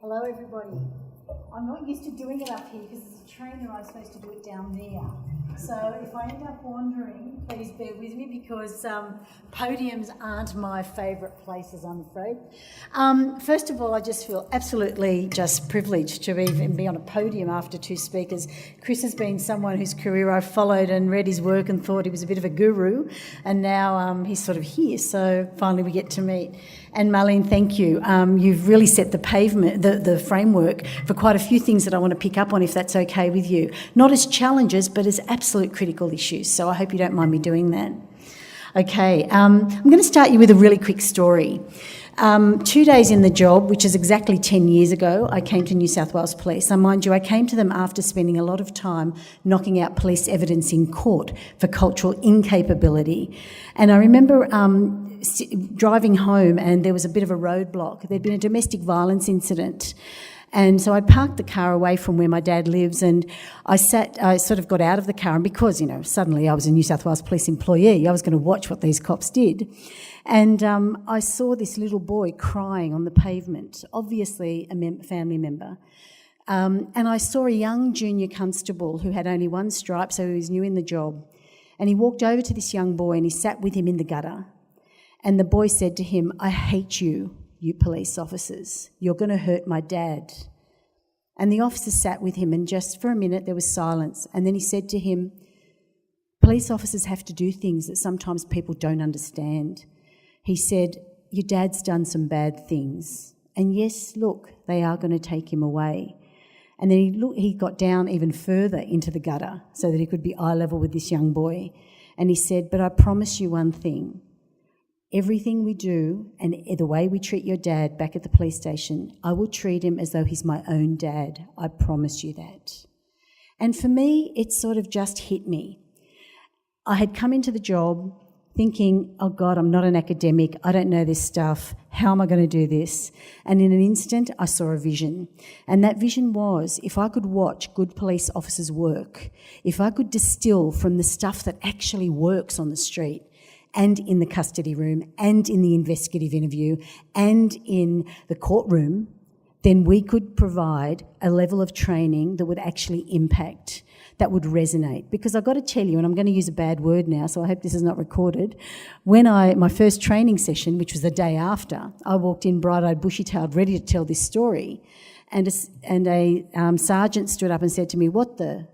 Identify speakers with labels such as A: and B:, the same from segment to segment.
A: Hello everybody. I'm not used to doing it up here because as a trainer I'm supposed to do it down there. So if I end up wandering, please bear with me because podiums aren't my favourite places, I'm afraid. First of all, I just feel absolutely just privileged to even be on a podium after two speakers. Chris has been someone whose career I've followed and read his work and thought he was a bit of a guru, and now he's sort of here, so finally we get to meet. And Marlene, thank you. You've really set the pavement, the framework for quite a few things that I want to pick up on, if that's okay with you. Not as challenges, but as absolute critical issues. So I hope you don't mind me doing that. Okay, I'm going to start you with a really quick story. 2 days in the job, which is exactly 10 years ago, I came to New South Wales Police. And mind you, I came to them after spending a lot of time knocking out police evidence in court for cultural incapability. And I remember driving home and there was a bit of a roadblock. There'd been a domestic violence incident. And so I parked the car away from where my dad lives, and I sort of got out of the car, and because, suddenly I was a New South Wales Police employee, I was going to watch what these cops did. And I saw this little boy crying on the pavement, obviously a family member. And I saw a young junior constable who had only one stripe, so he was new in the job. And he walked over to this young boy and he sat with him in the gutter. And the boy said to him, "I hate you, you police officers. You're going to hurt my dad." And the officer sat with him, and just for a minute there was silence. And then he said to him, "Police officers have to do things that sometimes people don't understand." He said, "Your dad's done some bad things. And yes, look, they are going to take him away." And then he got down even further into the gutter so that he could be eye level with this young boy. And he said, "But I promise you one thing. Everything we do and the way we treat your dad back at the police station, I will treat him as though he's my own dad. I promise you that." And for me, it sort of just hit me. I had come into the job thinking, oh God, I'm not an academic. I don't know this stuff. How am I going to do this? And in an instant, I saw a vision. And that vision was, if I could watch good police officers work, if I could distill from the stuff that actually works on the street, and in the custody room, and in the investigative interview, and in the courtroom, then we could provide a level of training that would actually impact, that would resonate. Because I've got to tell you, and I'm going to use a bad word now, so I hope this is not recorded, when my first training session, which was the day after, I walked in bright-eyed, bushy-tailed, ready to tell this story, and a sergeant stood up and said to me, "What the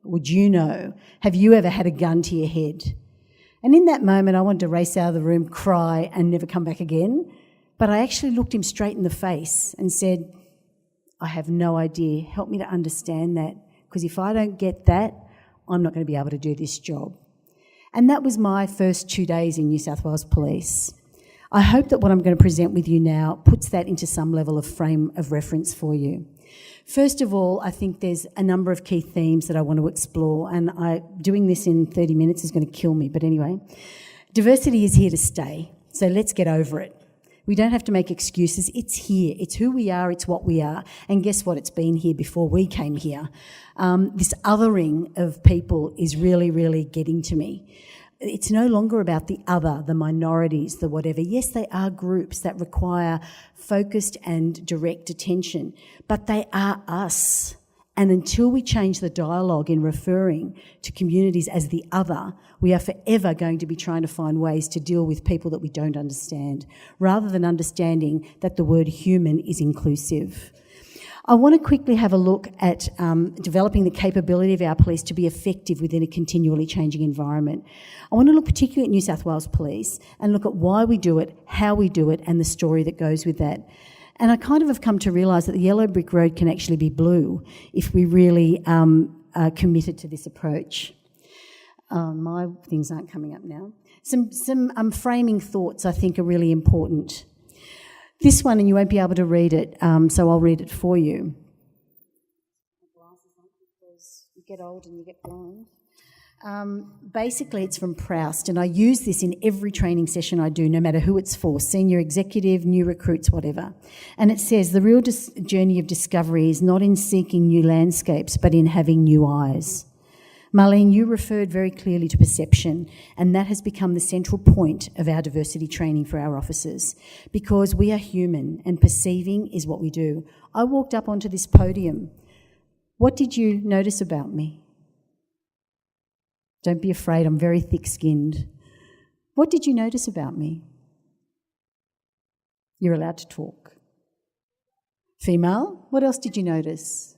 A: would you know? Have you ever had a gun to your head?" And in that moment, I wanted to race out of the room, cry, and never come back again. But I actually looked him straight in the face and said, "I have no idea. Help me to understand that. Because if I don't get that, I'm not going to be able to do this job." And that was my first 2 days in New South Wales Police. I hope that what I'm going to present with you now puts that into some level of frame of reference for you. First of all, I think there's a number of key themes that I want to explore, and doing this in 30 minutes is going to kill me, but anyway. Diversity is here to stay, so let's get over it. We don't have to make excuses. It's here. It's who we are. It's what we are. And guess what? It's been here before we came here. This othering of people is really, really getting to me. It's no longer about the other, the minorities, the whatever. Yes, they are groups that require focused and direct attention, but they are us. And until we change the dialogue in referring to communities as the other, we are forever going to be trying to find ways to deal with people that we don't understand, rather than understanding that the word human is inclusive. I want to quickly have a look at developing the capability of our police to be effective within a continually changing environment. I want to look particularly at New South Wales Police and look at why we do it, how we do it, and the story that goes with that. And I kind of have come to realise that the yellow brick road can actually be blue if we really are committed to this approach. My things aren't coming up now. Some framing thoughts I think are really important. This one, and you won't be able to read it, so I'll read it for you. Because you get old and you get blind. Basically, it's from Proust, and I use this in every training session I do, no matter who it's for, senior executive, new recruits, whatever. And it says, the real journey of discovery is not in seeking new landscapes, but in having new eyes. Marlene, you referred very clearly to perception, and that has become the central point of our diversity training for our officers, because we are human and perceiving is what we do. I walked up onto this podium. What did you notice about me? Don't be afraid, I'm very thick-skinned. What did you notice about me? You're allowed to talk. Female, what else did you notice?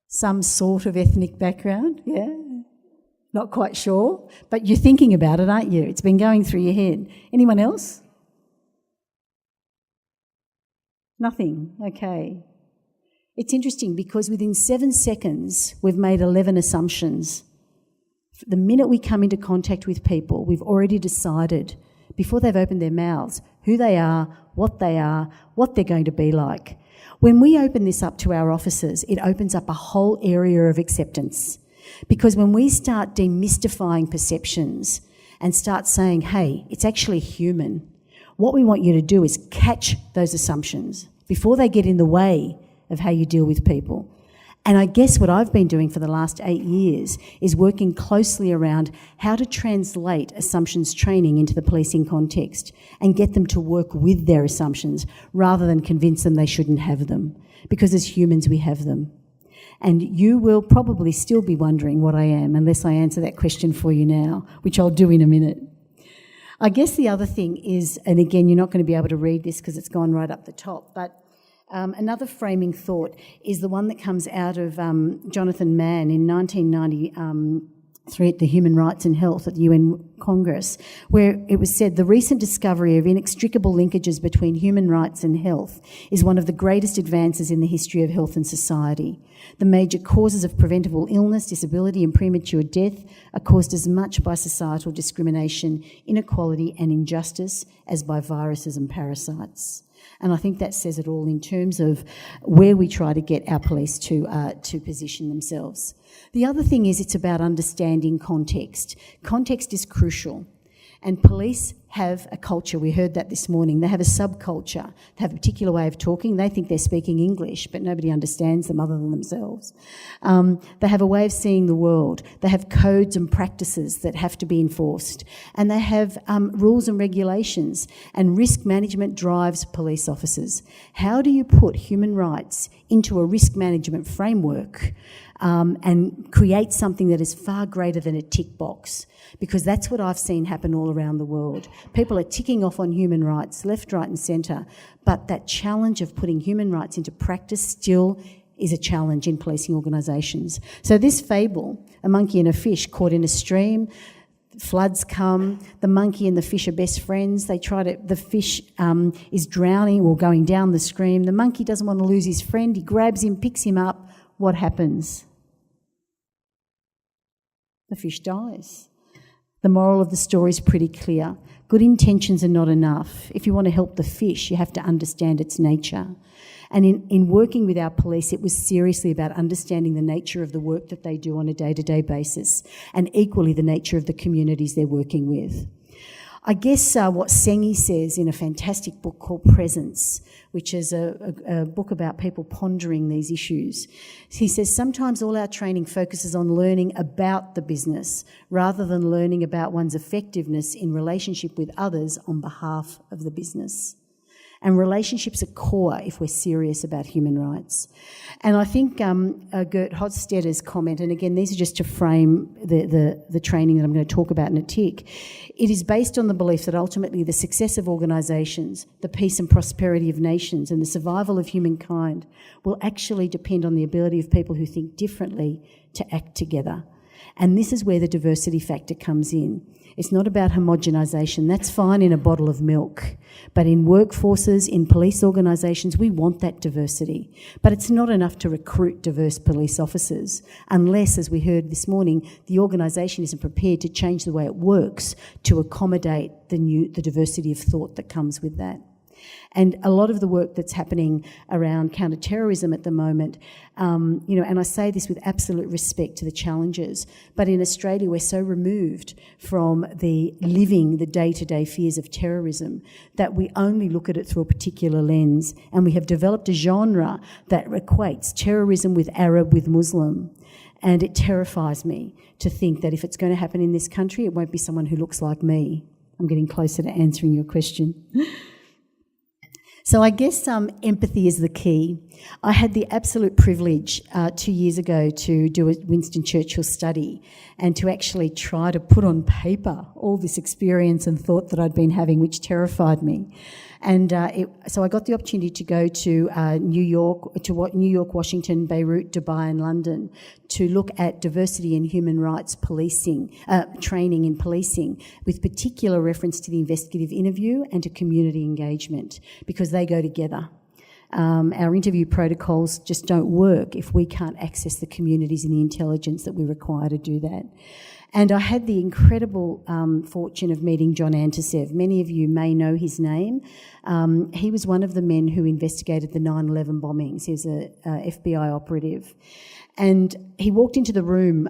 A: Some sort of ethnic background, yeah. Not quite sure, but you're thinking about it, aren't you? It's been going through your head. Anyone else? Nothing, okay. It's interesting because within 7 seconds, we've made 11 assumptions. The minute we come into contact with people, we've already decided, before they've opened their mouths, who they are, what they're going to be like. When we open this up to our officers, it opens up a whole area of acceptance. Because when we start demystifying perceptions and start saying, hey, it's actually human, what we want you to do is catch those assumptions before they get in the way of how you deal with people. And I guess what I've been doing for the last 8 years is working closely around how to translate assumptions training into the policing context and get them to work with their assumptions rather than convince them they shouldn't have them. Because as humans, we have them. And you will probably still be wondering what I am unless I answer that question for you now, which I'll do in a minute. I guess the other thing is, and again, you're not going to be able to read this because it's gone right up the top, but another framing thought is the one that comes out of Jonathan Mann in 1993 at the Human Rights and Health at the UN Congress, where it was said the recent discovery of inextricable linkages between human rights and health is one of the greatest advances in the history of health and society. The major causes of preventable illness, disability and premature death are caused as much by societal discrimination, inequality and injustice as by viruses and parasites. And I think that says it all in terms of where we try to get our police to position themselves. The other thing is it's about understanding context. Context is crucial. And police have a culture, we heard that this morning, they have a subculture, they have a particular way of talking, they think they're speaking English, but nobody understands them other than themselves. They have a way of seeing the world, they have codes and practices that have to be enforced, and they have rules and regulations, and risk management drives police officers. How do you put human rights into a risk management framework and create something that is far greater than a tick box? Because that's what I've seen happen all around the world. People are ticking off on human rights, left, right and centre, but that challenge of putting human rights into practice still is a challenge in policing organisations. So this fable, a monkey and a fish caught in a stream, floods come, the monkey and the fish are best friends, the fish is drowning or going down the stream, the monkey doesn't want to lose his friend, he grabs him, picks him up, what happens? The fish dies. The moral of the story is pretty clear. Good intentions are not enough. If you want to help the fish, you have to understand its nature. And in working with our police, it was seriously about understanding the nature of the work that they do on a day-to-day basis, and equally the nature of the communities they're working with. I guess what Sengi says in a fantastic book called Presence, which is a book about people pondering these issues. He says sometimes all our training focuses on learning about the business rather than learning about one's effectiveness in relationship with others on behalf of the business. And relationships are core if we're serious about human rights. And I think Gert Hofstadter's comment, and again, these are just to frame the training that I'm going to talk about in a tick, it is based on the belief that ultimately the success of organisations, the peace and prosperity of nations, and the survival of humankind will actually depend on the ability of people who think differently to act together. And this is where the diversity factor comes in. It's not about homogenisation. That's fine in a bottle of milk. But in workforces, in police organisations, we want that diversity. But it's not enough to recruit diverse police officers unless, as we heard this morning, the organisation isn't prepared to change the way it works to accommodate the diversity of thought that comes with that.
B: And a lot of the work that's happening around counter-terrorism at the moment, and I say this with absolute respect to the challenges, but in Australia we're so removed from the day-to-day fears of terrorism that we only look at it through a particular lens, and we have developed a genre that equates terrorism with Arab, with Muslim. And it terrifies me to think that if it's going to happen in this country, it won't be someone who looks like me. I'm getting closer to answering your question. So I guess empathy is the key. I had the absolute privilege 2 years ago to do a Winston Churchill study and to actually try to put on paper all this experience and thought that I'd been having, which terrified me. And so I got the opportunity to go to New York, Washington, Beirut, Dubai and London to look at diversity and human rights policing, training in policing, with particular reference to the investigative interview and to community engagement, because they go together. Our interview protocols just don't work if we can't access the communities and the intelligence that we require to do that. And I had the incredible fortune of meeting John Antisev. Many of you may know his name. He was one of the men who investigated the 9/11 bombings. He was a FBI operative. And he walked into the room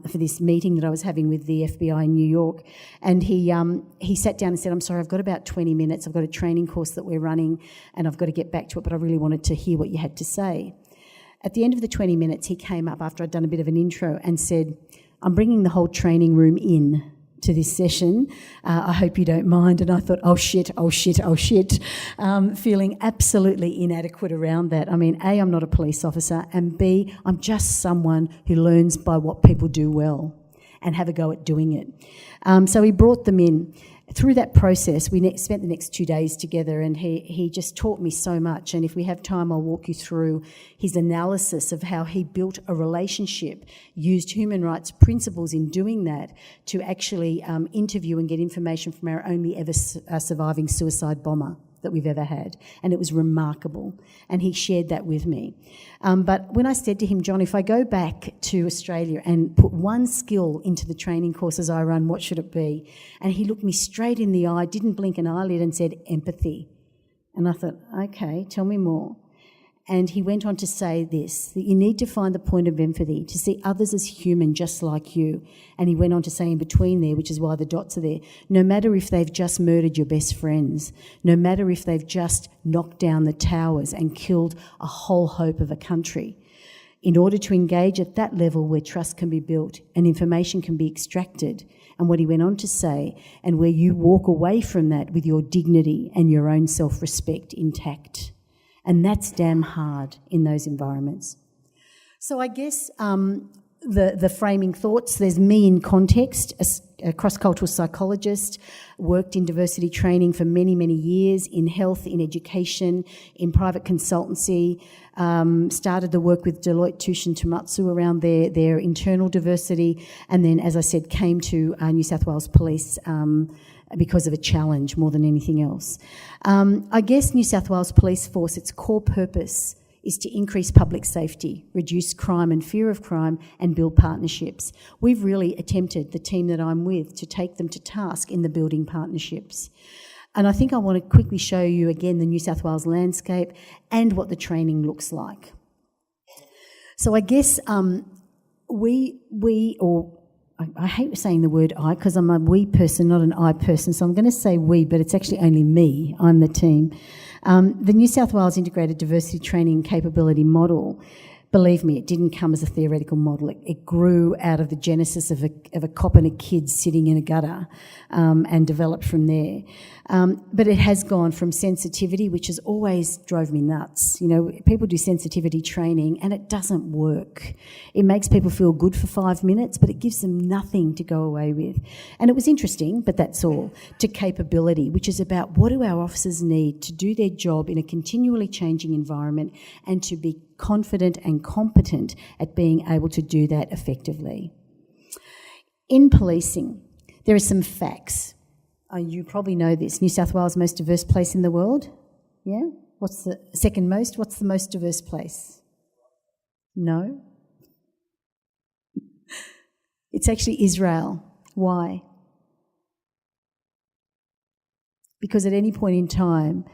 B: for this meeting that I was having with the FBI in New York, and he sat down and said, "I'm sorry, I've got about 20 minutes. I've got a training course that we're running, and I've got to get back to it, but I really wanted to hear what you had to say." At the end of the 20 minutes, he came up after I'd done a bit of an intro and said, "I'm bringing the whole training room in to this session. I hope you don't mind." And I thought, oh shit, feeling absolutely inadequate around that. I mean, A, I'm not a police officer, and B, I'm just someone who learns by what people do well and have a go at doing it. So he brought them in. Through that process, we spent the next 2 days together, and he just taught me so much. And if we have time, I'll walk you through his analysis of how he built a relationship, used human rights principles in doing that to actually interview and get information from our only ever surviving suicide bomber that we've ever had. And it was remarkable. And he shared that with me. But when I said to him, "John, if I go back to Australia and put one skill into the training courses I run, what should it be?" And he looked me straight in the eye, didn't blink an eyelid, and said, "Empathy." And I thought, okay, tell me more. And he went on to say this, that you need to find the point of empathy, to see others as human just like you. And he went on to say in between there, which is why the dots are there, no matter if they've just murdered your best friends, no matter if they've just knocked down the towers and killed a whole hope of a country, in order to engage at that level where trust can be built and information can be extracted. And what he went on to say, and where you walk away from that with your dignity and your own self-respect intact. And that's damn hard in those environments. So I guess the framing thoughts, there's me in context, a cross-cultural psychologist, worked in diversity training for many, many years, in health, in education, in private consultancy, started the work with Deloitte Touche and Tomatsu around their internal diversity, and then, as I said, came to New South Wales Police because of a challenge more than anything else. I guess New South Wales Police Force, its core purpose is to increase public safety, reduce crime and fear of crime, and build partnerships. We've really attempted, the team that I'm with, to take them to task in the building partnerships. And I think I want to quickly show you again the New South Wales landscape and what the training looks like. So I guess I hate saying the word I because I'm a we person, not an I person, so I'm going to say we, but it's actually only me. I'm the team. The New South Wales Integrated Diversity Training and Capability Model, believe me, it didn't come as a theoretical model. It grew out of the genesis of a cop and a kid sitting in a gutter and developed from there. But it has gone from sensitivity, which has always drove me nuts. You know, people do sensitivity training and it doesn't work. It makes people feel good for 5 minutes, but it gives them nothing to go away with. And it was interesting, but that's all, to capability, which is about what do our officers need to do their job in a continually changing environment and to be confident and competent at being able to do that effectively. In policing, there are some facts. You probably know this. New South Wales, most diverse place in the world. Yeah? What's the second most? What's the most diverse place? No? It's actually Israel. Why? Because at any point in time,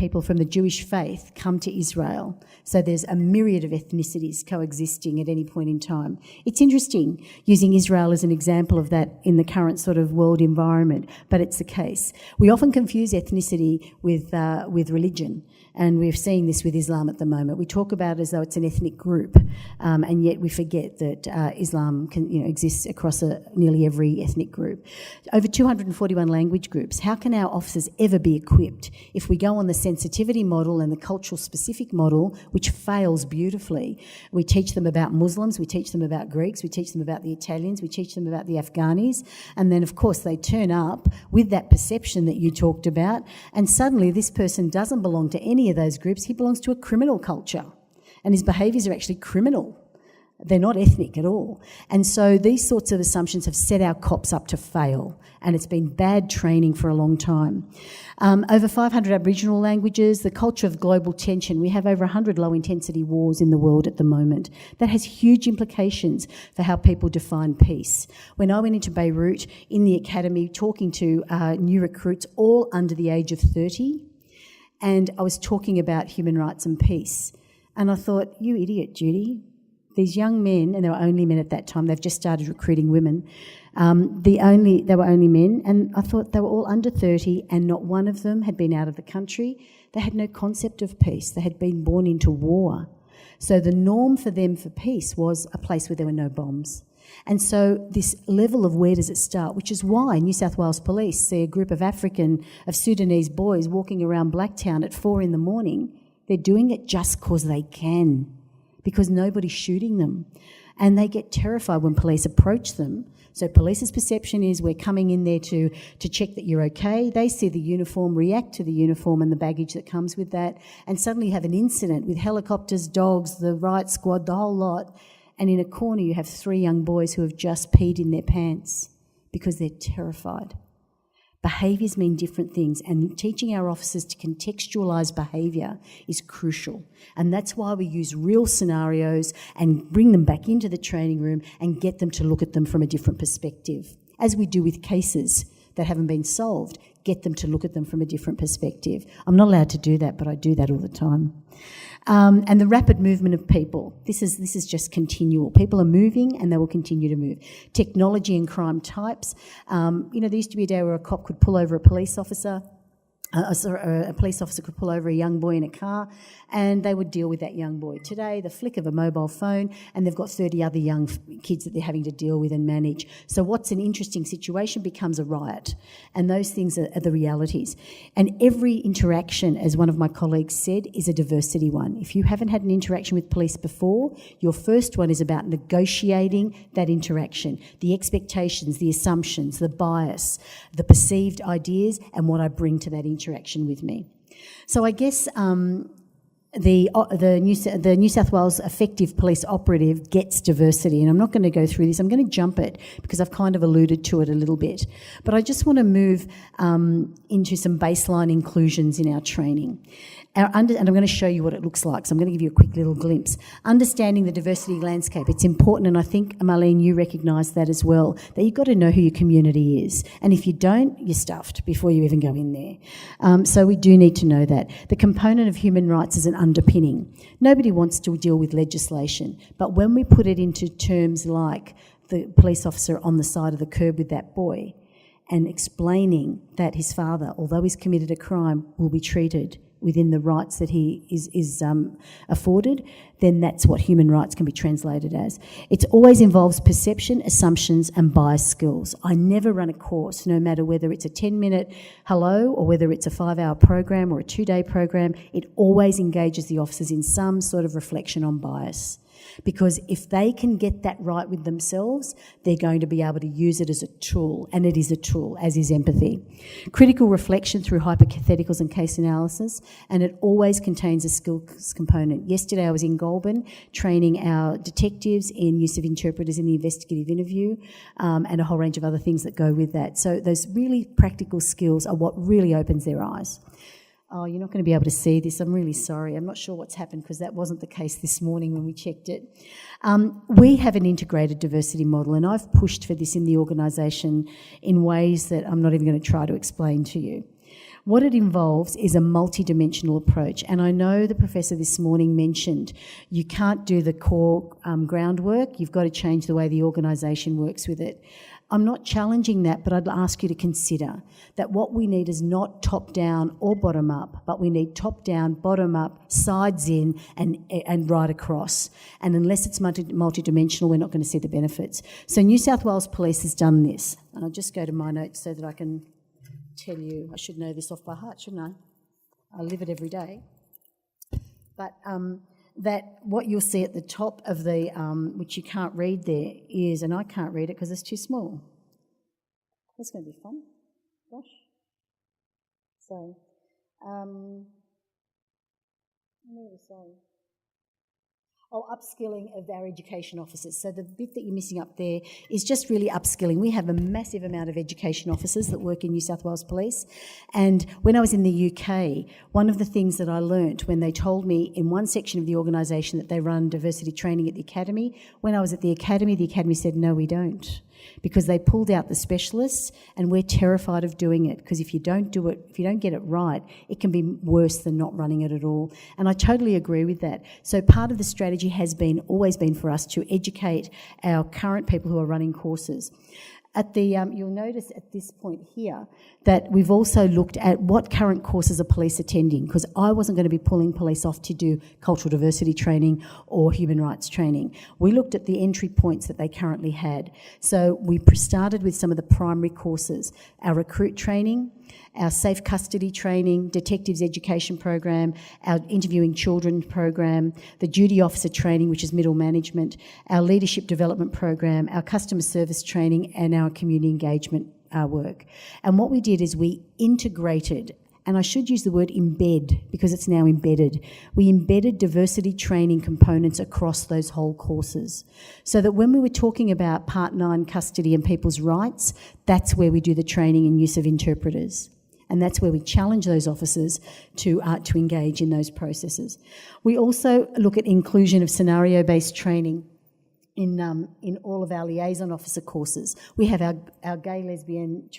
B: people from the Jewish faith come to Israel. So there's a myriad of ethnicities coexisting at any point in time. It's interesting using Israel as an example of that in the current sort of world environment, but it's the case. We often confuse ethnicity with religion, and we're seeing this with Islam at the moment. We talk about it as though it's an ethnic group, and yet we forget that Islam exists across nearly every ethnic group. Over 241 language groups. How can our officers ever be equipped if we go on the sensitivity model and the cultural specific model, which fails beautifully? We teach them about Muslims, we teach them about Greeks, we teach them about the Italians, we teach them about the Afghanis, and then of course they turn up with that perception that you talked about, and suddenly this person doesn't belong to any of those groups. He belongs to a criminal culture, and his behaviours are actually criminal. They're not ethnic at all. And so these sorts of assumptions have set our cops up to fail, and it's been bad training for a long time. Over 500 Aboriginal languages, the culture of global tension. We have over 100 low-intensity wars in the world at the moment. That has huge implications for how people define peace. When I went into Beirut in the academy talking to new recruits, all under the age of 30, and I was talking about human rights and peace. And I thought, you idiot, Judy. These young men, and they were only men at that time, they've just started recruiting women, they were only men, and I thought they were all under 30 and not one of them had been out of the country. They had no concept of peace. They had been born into war. So the norm for them for peace was a place where there were no bombs. And so this level of where does it start, which is why New South Wales Police see a group of Sudanese boys walking around Blacktown at 4 a.m. They're doing it just because they can, because nobody's shooting them. And they get terrified when police approach them. So police's perception is we're coming in there to check that you're okay. They see the uniform, react to the uniform and the baggage that comes with that, and suddenly you have an incident with helicopters, dogs, the riot squad, the whole lot. And in a corner you have 3 young boys who have just peed in their pants because they're terrified. Behaviours mean different things, and teaching our officers to contextualise behaviour is crucial. And that's why we use real scenarios and bring them back into the training room and get them to look at them from a different perspective. As we do with cases that haven't been solved, get them to look at them from a different perspective. I'm not allowed to do that, but I do that all the time. And the rapid movement of people. This is just continual. People are moving and they will continue to move. Technology and crime types. There used to be a day where a cop could pull over a police officer. A police officer could pull over a young boy in a car and they would deal with that young boy. Today, the flick of a mobile phone and they've got 30 other young kids that they're having to deal with and manage. So what's an interesting situation becomes a riot, and those things are the realities. And every interaction, as one of my colleagues said, is a diversity one. If you haven't had an interaction with police before, your first one is about negotiating that interaction, the expectations, the assumptions, the bias, the perceived ideas, and what I bring to that interaction with me. So I guess the New South Wales effective police operative gets diversity, and I'm not going to go through this. I'm going to jump it because I've kind of alluded to it a little bit. But I just want to move into some baseline inclusions in our training. And I'm going to show you what it looks like, so I'm going to give you a quick little glimpse. Understanding the diversity landscape, it's important, and I think, Marlene, you recognise that as well, that you've got to know who your community is. And if you don't, you're stuffed before you even go in there. So we do need to know that. The component of human rights is an underpinning. Nobody wants to deal with legislation, but when we put it into terms like the police officer on the side of the curb with that boy and explaining that his father, although he's committed a crime, will be treated within the rights that he is afforded, then that's what human rights can be translated as. It always involves perception, assumptions and bias skills. I never run a course, no matter whether it's a 10-minute hello or whether it's a 5-hour program or a 2-day program, it always engages the officers in some sort of reflection on bias. Because if they can get that right with themselves, they're going to be able to use it as a tool, and it is a tool, as is empathy. Critical reflection through hypotheticals and case analysis, and it always contains a skills component. Yesterday I was in Goulburn training our detectives in use of interpreters in the investigative interview, and a whole range of other things that go with that. So those really practical skills are what really opens their eyes. Oh, you're not going to be able to see this. I'm really sorry. I'm not sure what's happened because that wasn't the case this morning when we checked it. We have an integrated diversity model, and I've pushed for this in the organisation in ways that I'm not even going to try to explain to you. What it involves is a multidimensional approach. And I know the professor this morning mentioned you can't do the core groundwork, you've got to change the way the organisation works with it. I'm not challenging that, but I'd ask you to consider that what we need is not top-down or bottom-up, but we need top-down, bottom-up, sides in and right across. And unless it's multidimensional, we're not going to see the benefits. So New South Wales Police has done this. And I'll just go to my notes so that I can tell you. I should know this off by heart, shouldn't I? I live it every day. But that what you'll see at the top of the, which you can't read there, is, and I can't read it because it's too small. That's going to be fun. Gosh. So, what was I saying? Oh, upskilling of our education officers. So the bit that you're missing up there is just really upskilling. We have a massive amount of education officers that work in New South Wales Police. And when I was in the UK, one of the things that I learnt when they told me in one section of the organisation that they run diversity training at the academy, when I was at the academy said, no, we don't. Because they pulled out the specialists, and we're terrified of doing it, because if you don't do it, if you don't get it right, it can be worse than not running it at all. And I totally agree with that. So part of the strategy has always been for us to educate our current people who are running courses. At the, you'll notice at this point here that we've also looked at what current courses are police attending, because I wasn't going to be pulling police off to do cultural diversity training or human rights training. We looked at the entry points that they currently had. So we started with some of the primary courses, our recruit training, our safe custody training, detectives education program, our interviewing children program, the duty officer training, which is middle management, our leadership development program, our customer service training, and our community engagement work. And what we did is we integrated, and I should use the word embed because it's now embedded. We embedded diversity training components across those whole courses, so that when we were talking about Part 9 custody and people's rights, that's where we do the training and use of interpreters. And that's where we challenge those officers to engage in those processes. We also look at inclusion of scenario-based training in all of our liaison officer courses. We have our gay, lesbian,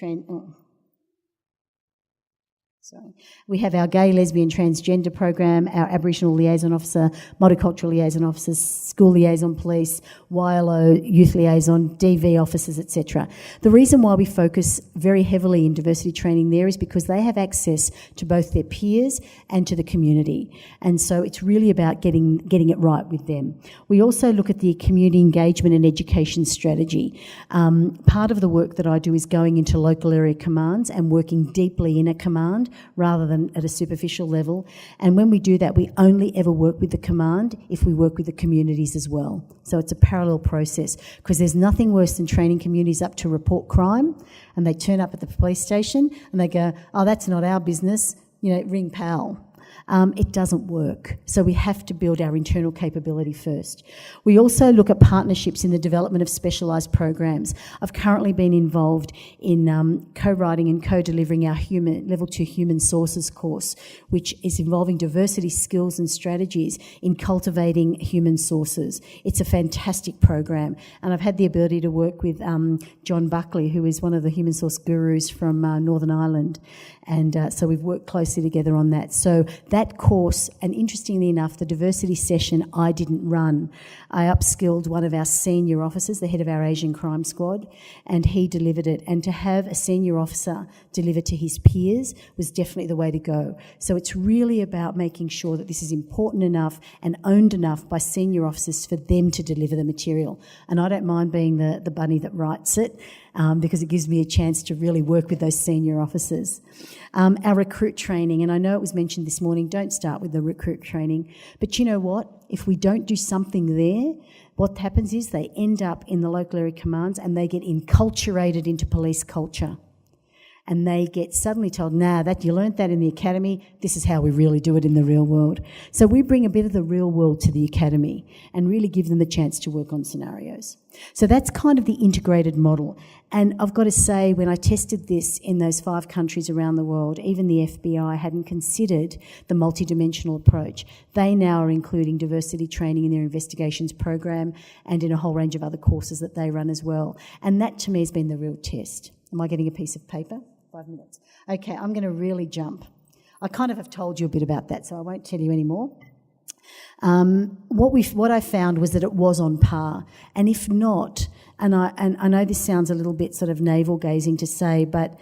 B: we have our gay, lesbian, transgender program, our Aboriginal liaison officer, multicultural liaison officers, school liaison police, YLO, youth liaison, DV officers, etc. The reason why we focus very heavily in diversity training there is because they have access to both their peers and to the community. And so it's really about getting it right with them. We also look at the community engagement and education strategy. Part of the work that I do is going into local area commands and working deeply in a command rather than at a superficial level. And when we do that, we only ever work with the command if we work with the communities as well. So it's a parallel process, because there's nothing worse than training communities up to report crime, and they turn up at the police station and they go, oh, that's not our business, ring PAL. It doesn't work. So we have to build our internal capability first. We also look at partnerships in the development of specialised programs. I've currently been involved in co-writing and co-delivering our Level 2 Human Sources course, which is involving diversity skills and strategies in cultivating human sources. It's a fantastic program, and I've had the ability to work with John Buckley, who is one of the human source gurus from Northern Ireland, and so we've worked closely together on that. So that course, and interestingly enough, the diversity session I didn't run. I upskilled one of our senior officers, the head of our Asian crime squad, and he delivered it. And to have a senior officer deliver to his peers was definitely the way to go. So it's really about making sure that this is important enough and owned enough by senior officers for them to deliver the material. And I don't mind being the bunny that writes it, because it gives me a chance to really work with those senior officers. Our recruit training, and I know it was mentioned this morning, don't start with the recruit training, but you know what? If we don't do something there, what happens is they end up in the local area commands and they get enculturated into police culture. And they get suddenly told, that you learnt that in the academy, this is how we really do it in the real world. So we bring a bit of the real world to the academy and really give them the chance to work on scenarios. So that's kind of the integrated model. And I've got to say, when I tested this in those 5 countries around the world, even the FBI hadn't considered the multidimensional approach. They now are including diversity training in their investigations program and in a whole range of other courses that they run as well. And that, to me, has been the real test. Am I getting a piece of paper? 5 minutes. Okay, I'm going to really jump. I kind of have told you a bit about that, so I won't tell you any more. What I found was that it was on par, and if not, and I know this sounds a little bit sort of navel-gazing to say, but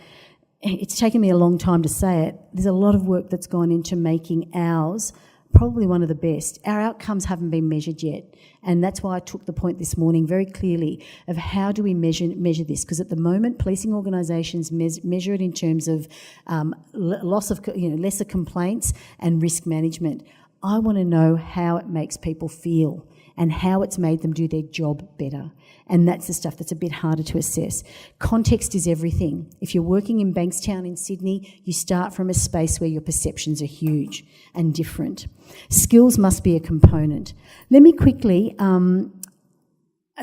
B: it's taken me a long time to say it. There's a lot of work that's gone into making ours probably one of the best. Our outcomes haven't been measured yet, and that's why I took the point this morning very clearly of how do we measure this, because at the moment policing organisations measure it in terms of loss of, lesser complaints and risk management. I want to know how it makes people feel and how it's made them do their job better. And that's the stuff that's a bit harder to assess. Context is everything. If you're working in Bankstown in Sydney, you start from a space where your perceptions are huge and different. Skills must be a component. Let me quickly,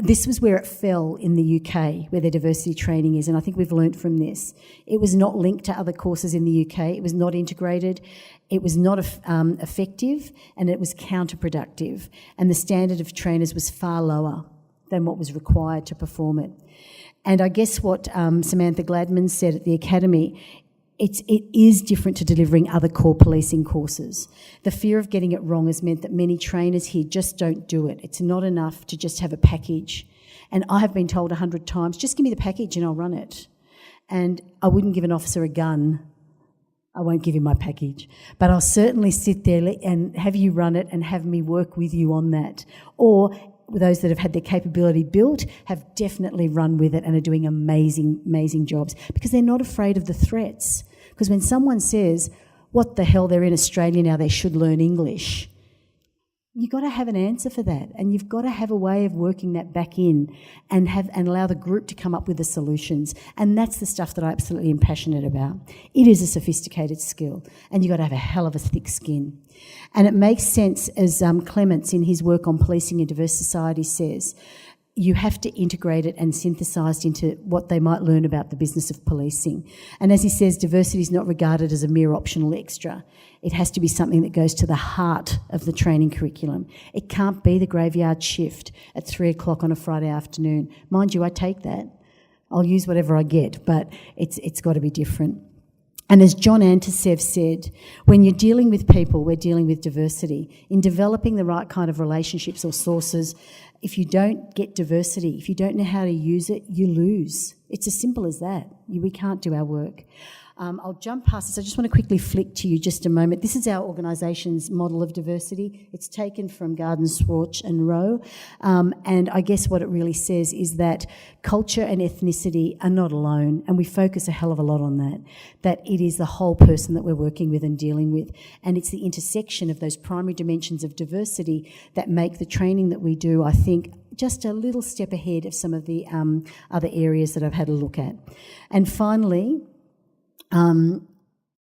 B: this was where it fell in the UK, where their diversity training is, and I think we've learnt from this. It was not linked to other courses in the UK, it was not integrated, it was not effective, and it was counterproductive, and the standard of trainers was far lower than what was required to perform it. And I guess what Samantha Gladman said at the Academy, it is different to delivering other core policing courses. The fear of getting it wrong has meant that many trainers here just don't do it. It's not enough to just have a package. And I have been told 100 times, just give me the package and I'll run it. And I wouldn't give an officer a gun. I won't give him my package. But I'll certainly sit there and have you run it and have me work with you on that. Or those that have had their capability built have definitely run with it and are doing amazing, amazing jobs because they're not afraid of the threats. Because when someone says, what the hell, they're in Australia now, they should learn English, you've got to have an answer for that, and you've got to have a way of working that back in and allow the group to come up with the solutions. And that's the stuff that I absolutely am passionate about. It is a sophisticated skill, and you've got to have a hell of a thick skin. And it makes sense, as Clements in his work on policing a diverse society says, you have to integrate it and synthesise into what they might learn about the business of policing. And as he says, diversity is not regarded as a mere optional extra. It has to be something that goes to the heart of the training curriculum. It can't be the graveyard shift at 3 o'clock on a Friday afternoon. Mind you, I take that. I'll use whatever I get, but it's got to be different. And as John Antisev said, when you're dealing with people, we're dealing with diversity. In developing the right kind of relationships or sources, if you don't get diversity, if you don't know how to use it, you lose. It's as simple as that. We can't do our work. I'll jump past this. I just want to quickly flick to you just a moment. This is our organisation's model of diversity. It's taken from Garden, Swartz and Rowe. And I guess what it really says is that culture and ethnicity are not alone, and we focus a hell of a lot on that it is the whole person that we're working with and dealing with. And it's the intersection of those primary dimensions of diversity that make the training that we do, I think, just a little step ahead of some of the other areas that I've had a look at. And finally,